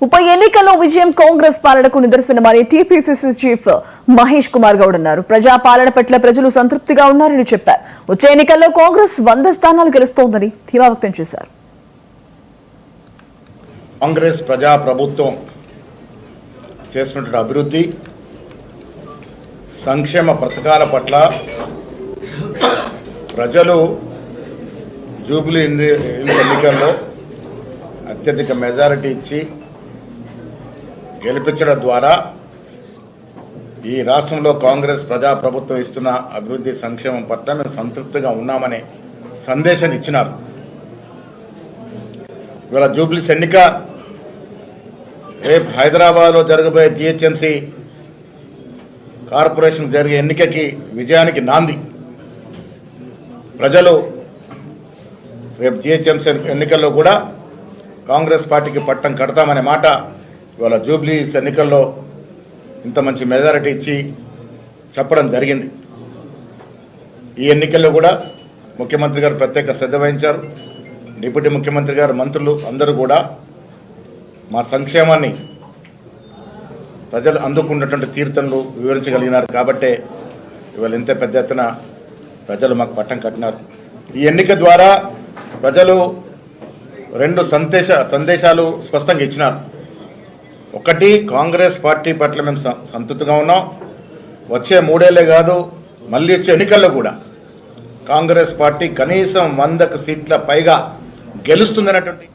ఉప ఎన్నికల్లో విజయం కాంగ్రెస్ పాలనకు నిదర్శనమని టీపీసీసీ చీఫ్ మహేష్ కుమార్ గౌడ్ అన్నారు. ప్రజా పాలన పట్ల ప్రజలు సంతృప్తిగా ఉన్నారని చెప్పారు. వచ్చే ఎన్నికల్లో కాంగ్రెస్ 100 స్థానాలు గెలుస్తోందని ధీమా వ్యక్తం చేశారు. కాంగ్రెస్ ప్రజా ప్రభుత్వం చేస్తున్న అభివృద్ధి సంక్షేమ పథకాల పట్ల ప్రజలు జూబ్లీ ఎన్నికల్లో అత్యధిక మెజారిటీ ఇచ్చి గెలిపించడం ద్వారా ఈ రాష్ట్రంలో కాంగ్రెస్ ప్రజా ప్రభుత్వం ఇస్తున్న అభివృద్ధి సంక్షేమం పట్ల మేము సంతృప్తిగా ఉన్నామనే సందేశాన్ని ఇచ్చినారు. ఇవాళ జూబ్లీస్ ఎన్నిక రేపు హైదరాబాద్లో జరగబోయే జిహెచ్ఎంసీ కార్పొరేషన్ జరిగే ఎన్నికకి విజయానికి నాంది. ప్రజలు రేపు జిహెచ్ఎంసీ ఎన్నికల్లో కూడా కాంగ్రెస్ పార్టీకి పట్టం కడతామనే మాట ఇవాళ జూబ్లీస్ ఎన్నికల్లో ఇంత మంచి మెజారిటీ ఇచ్చి చెప్పడం జరిగింది. ఈ ఎన్నికల్లో కూడా ముఖ్యమంత్రి గారు ప్రత్యేక శ్రద్ధ వహించారు. డిప్యూటీ ముఖ్యమంత్రి గారు, మంత్రులు అందరూ కూడా మా సంక్షేమాన్ని ప్రజలు అందుకున్నటువంటి తీర్థంలో వివరించగలిగినారు. కాబట్టే ఇవాళ ఇంత పెద్ద ఎత్తున ప్రజలు మాకు పట్టం కట్టినారు. ఈ ఎన్నిక ద్వారా ప్రజలు 2 సందేశాలు స్పష్టంగా ఇచ్చినారు. ఒకటి, కాంగ్రెస్ పార్టీ పట్ల మేము సంతృప్తిగా ఉన్నాం. వచ్చే 3 ఏళ్లే కాదు, మళ్ళీ వచ్చే ఎన్నికల్లో కూడా కాంగ్రెస్ పార్టీ కనీసం 100 సీట్ల పైగా గెలుస్తుందన్నటువంటి